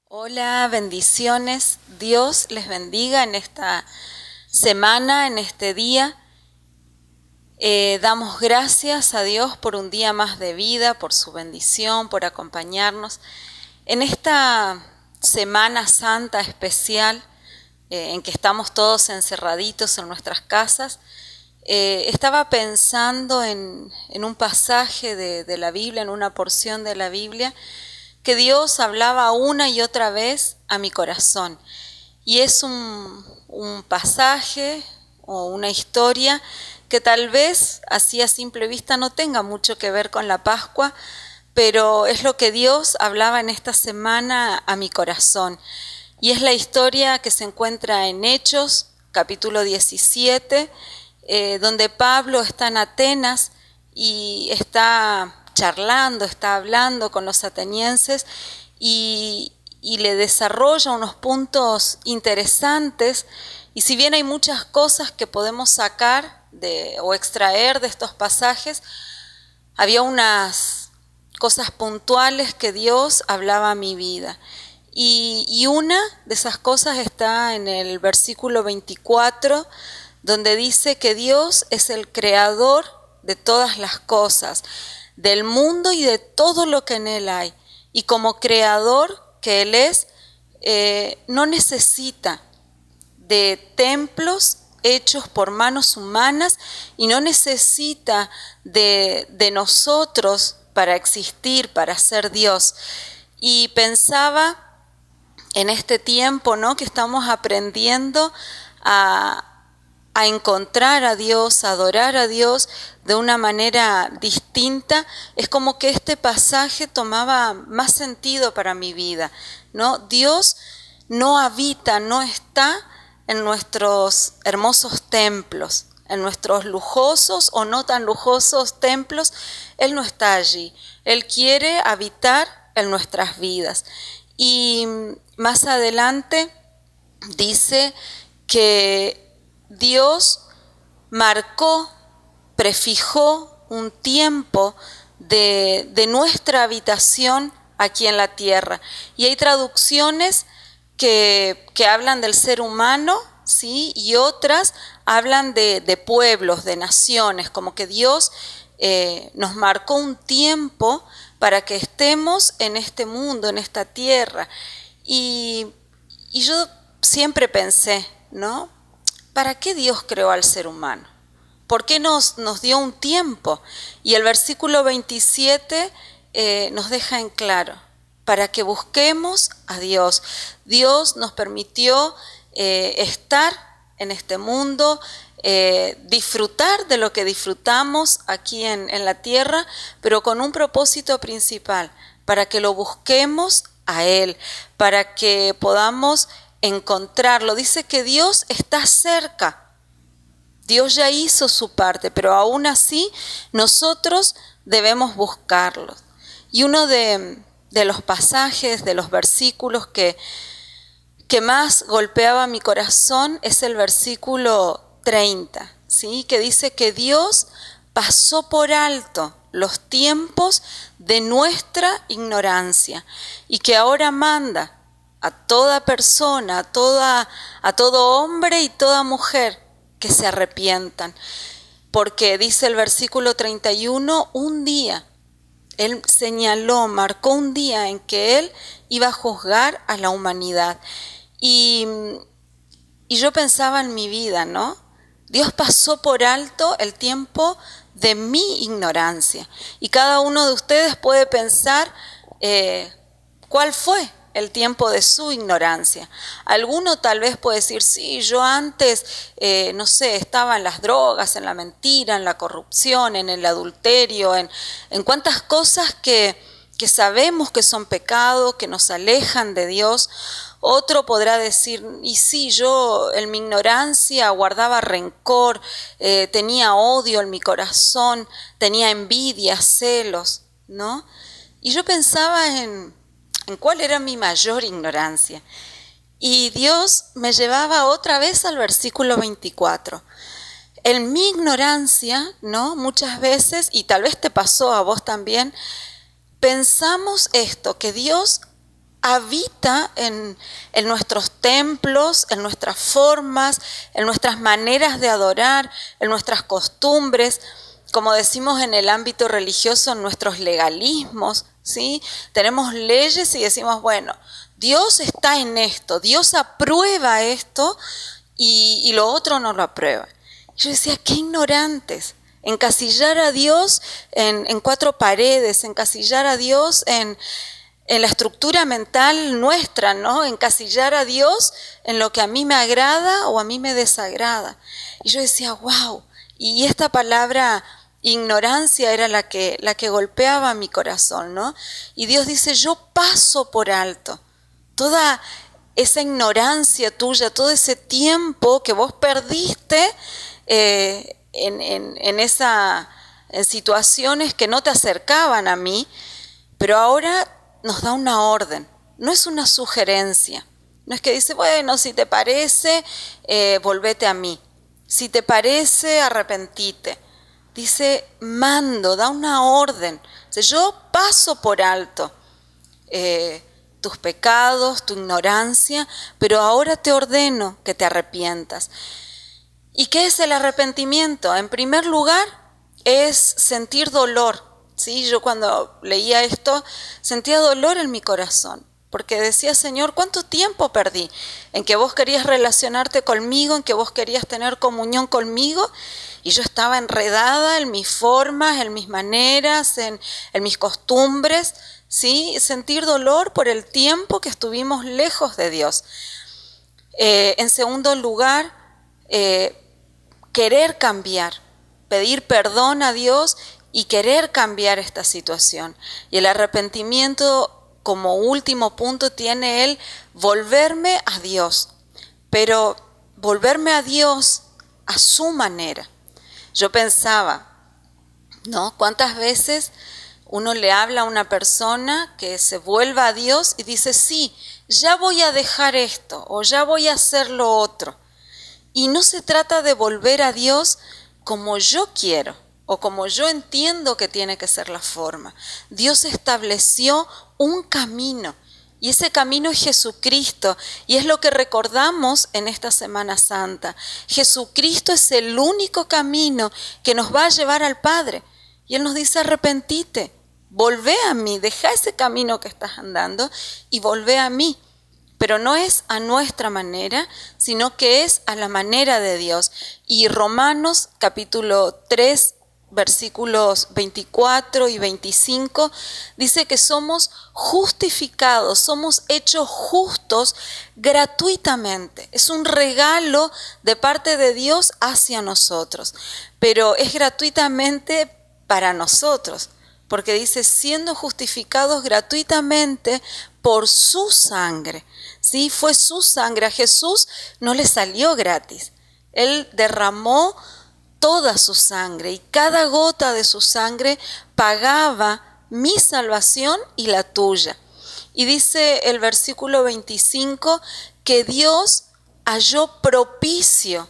Hola, bendiciones. Dios les bendiga en esta semana, en este día. Damos gracias a Dios por un día más de vida, por su bendición, por acompañarnos. En esta Semana Santa especial, en que estamos todos encerraditos en nuestras casas, estaba pensando en un pasaje de la Biblia, en una porción de la Biblia, que Dios hablaba una y otra vez a mi corazón. Y es un pasaje o una historia que tal vez así a simple vista no tenga mucho que ver con la Pascua, pero es lo que Dios hablaba en esta semana a mi corazón. Y es la historia que se encuentra en Hechos, capítulo 17, donde Pablo está en Atenas y está charlando, está hablando con los atenienses y le desarrolla unos puntos interesantes. Y si bien hay muchas cosas que podemos sacar o extraer de estos pasajes, había unas cosas puntuales que Dios hablaba a mi vida. Y una de esas cosas está en el versículo 24, donde dice que Dios es el creador de todas las cosas, del mundo y de todo lo que en él hay. Y como creador que Él es, no necesita de templos hechos por manos humanas y no necesita de nosotros para existir, para ser Dios. Y pensaba en este tiempo, ¿no?, que estamos aprendiendo a encontrar a Dios, a adorar a Dios de una manera distinta. Es como que este pasaje tomaba más sentido para mi vida, ¿no? Dios no habita, no está en nuestros hermosos templos, en nuestros lujosos o no tan lujosos templos. Él no está allí. Él quiere habitar en nuestras vidas. Y más adelante dice que Dios marcó, prefijó un tiempo de nuestra habitación aquí en la tierra. Y hay traducciones que hablan del ser humano, ¿sí?, y otras hablan de pueblos, de naciones, como que Dios nos marcó un tiempo para que estemos en este mundo, en esta tierra. Y yo siempre pensé, ¿no?, ¿para qué Dios creó al ser humano? ¿Por qué nos dio un tiempo? Y el versículo 27 nos deja en claro, para que busquemos a Dios. Dios nos permitió estar en este mundo, disfrutar de lo que disfrutamos aquí en la tierra, pero con un propósito principal, para que lo busquemos a Él, para que podamos encontrarlo. Dice que Dios está cerca. Dios ya hizo su parte, pero aún así nosotros debemos buscarlo. Y uno de los pasajes, de los versículos que más golpeaba mi corazón es el versículo 30, ¿sí?, que dice que Dios pasó por alto los tiempos de nuestra ignorancia y que ahora manda a toda persona, a todo hombre y toda mujer que se arrepientan. Porque dice el versículo 31, un día, Él señaló, marcó un día en que Él iba a juzgar a la humanidad. Y yo pensaba en mi vida, ¿no? Dios pasó por alto el tiempo de mi ignorancia. Y cada uno de ustedes puede pensar cuál fue el tiempo de su ignorancia. Alguno tal vez puede decir, sí, yo antes, no sé, estaba en las drogas, en la mentira, en la corrupción, en el adulterio, en cuantas cosas que sabemos que son pecado, que nos alejan de Dios. Otro podrá decir, y sí, yo en mi ignorancia guardaba rencor, tenía odio en mi corazón, tenía envidia, celos, ¿no? Y yo pensaba en cuál era mi mayor ignorancia. Y Dios me llevaba otra vez al versículo 24. En mi ignorancia, ¿no?, muchas veces, y tal vez te pasó a vos también, pensamos esto, que Dios habita en nuestros templos, en nuestras formas, en nuestras maneras de adorar, en nuestras costumbres, como decimos en el ámbito religioso, en nuestros legalismos, ¿sí? Tenemos leyes y decimos, bueno, Dios está en esto, Dios aprueba esto y lo otro no lo aprueba. Yo decía, qué ignorantes. Encasillar a Dios en cuatro paredes, encasillar a Dios en la estructura mental nuestra, ¿no? Encasillar a Dios en lo que a mí me agrada o a mí me desagrada. Y yo decía, wow, y esta palabra ignorancia era la que golpeaba mi corazón, ¿no? Y Dios dice, yo paso por alto toda esa ignorancia tuya, todo ese tiempo que vos perdiste en situaciones que no te acercaban a mí, pero ahora nos da una orden, no es una sugerencia. No es que dice, bueno, si te parece, volvete a mí. Si te parece, arrepentite. Dice, mando, da una orden. O sea, yo paso por alto tus pecados, tu ignorancia, pero ahora te ordeno que te arrepientas. ¿Y qué es el arrepentimiento? En primer lugar, es sentir dolor. ¿Sí? Yo cuando leía esto sentía dolor en mi corazón, porque decía, Señor, ¿cuánto tiempo perdí en que vos querías relacionarte conmigo, en que vos querías tener comunión conmigo? Y yo estaba enredada en mis formas, en mis maneras, en mis costumbres, ¿sí? Sentir dolor por el tiempo que estuvimos lejos de Dios. En segundo lugar, querer cambiar, pedir perdón a Dios y querer cambiar esta situación. Y el arrepentimiento, como último punto, tiene el volverme a Dios, pero volverme a Dios a su manera. Yo pensaba, ¿no? ¿Cuántas veces uno le habla a una persona que se vuelva a Dios y dice, sí, ya voy a dejar esto o ya voy a hacer lo otro? Y no se trata de volver a Dios como yo quiero o como yo entiendo que tiene que ser la forma. Dios estableció un camino y ese camino es Jesucristo y es lo que recordamos en esta Semana Santa. Jesucristo es el único camino que nos va a llevar al Padre y Él nos dice arrepentite, volvé a mí, deja ese camino que estás andando y volvé a mí. Pero no es a nuestra manera, sino que es a la manera de Dios. Y Romanos capítulo 3, versículos 24 y 25, dice que somos justificados, somos hechos justos gratuitamente. Es un regalo de parte de Dios hacia nosotros, pero es gratuitamente para nosotros. Porque dice, siendo justificados gratuitamente por su sangre. ¿Sí? Fue su sangre. A Jesús no le salió gratis. Él derramó toda su sangre y cada gota de su sangre pagaba mi salvación y la tuya. Y dice el versículo 25 que Dios halló propicio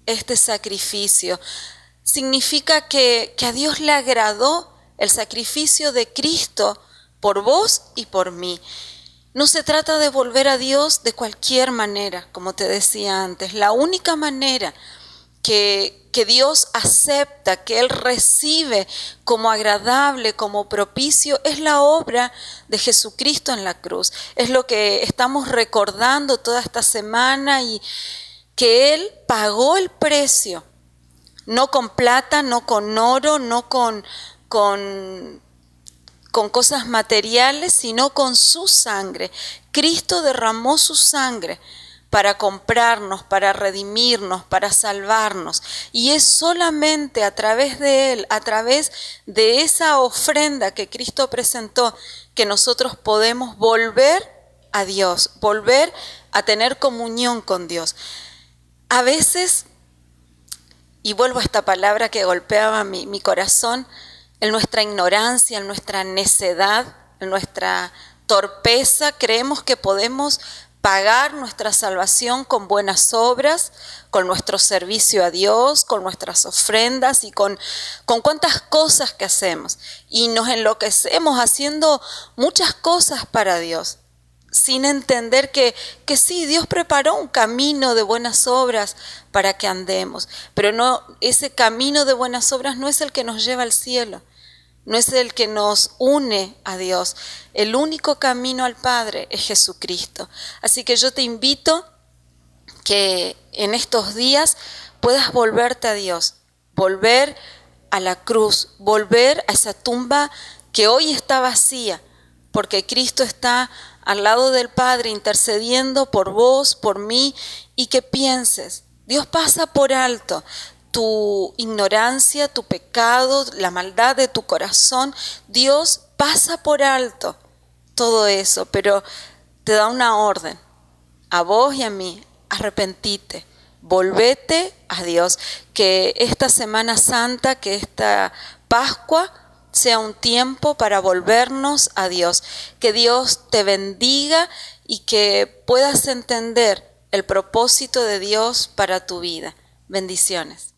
este sacrificio. Significa que a Dios le agradó el sacrificio de Cristo por vos y por mí. No se trata de volver a Dios de cualquier manera, como te decía antes. La única manera que Dios acepta, que Él recibe como agradable, como propicio, es la obra de Jesucristo en la cruz. Es lo que estamos recordando toda esta semana y que Él pagó el precio, no con plata, no con oro, no con cosas materiales, sino con su sangre. Cristo derramó su sangre para comprarnos, para redimirnos, para salvarnos. Y es solamente a través de Él, a través de esa ofrenda que Cristo presentó, que nosotros podemos volver a Dios, volver a tener comunión con Dios. A veces, y vuelvo a esta palabra que golpeaba mi corazón, en nuestra ignorancia, en nuestra necedad, en nuestra torpeza, creemos que podemos pagar nuestra salvación con buenas obras, con nuestro servicio a Dios, con nuestras ofrendas y con cuantas cosas que hacemos. Y nos enloquecemos haciendo muchas cosas para Dios. sin entender que sí, Dios preparó un camino de buenas obras para que andemos, pero no, ese camino de buenas obras no es el que nos lleva al cielo, no es el que nos une a Dios. El único camino al Padre es Jesucristo. Así que yo te invito que en estos días puedas volverte a Dios, volver a la cruz, volver a esa tumba que hoy está vacía, porque Cristo está al lado del Padre intercediendo por vos, por mí, y que pienses, Dios pasa por alto tu ignorancia, tu pecado, la maldad de tu corazón. Dios pasa por alto todo eso, pero te da una orden a vos y a mí: arrepentite, volvete a Dios, que esta Semana Santa, que esta Pascua sea un tiempo para volvernos a Dios, que Dios te bendiga y que puedas entender el propósito de Dios para tu vida. Bendiciones.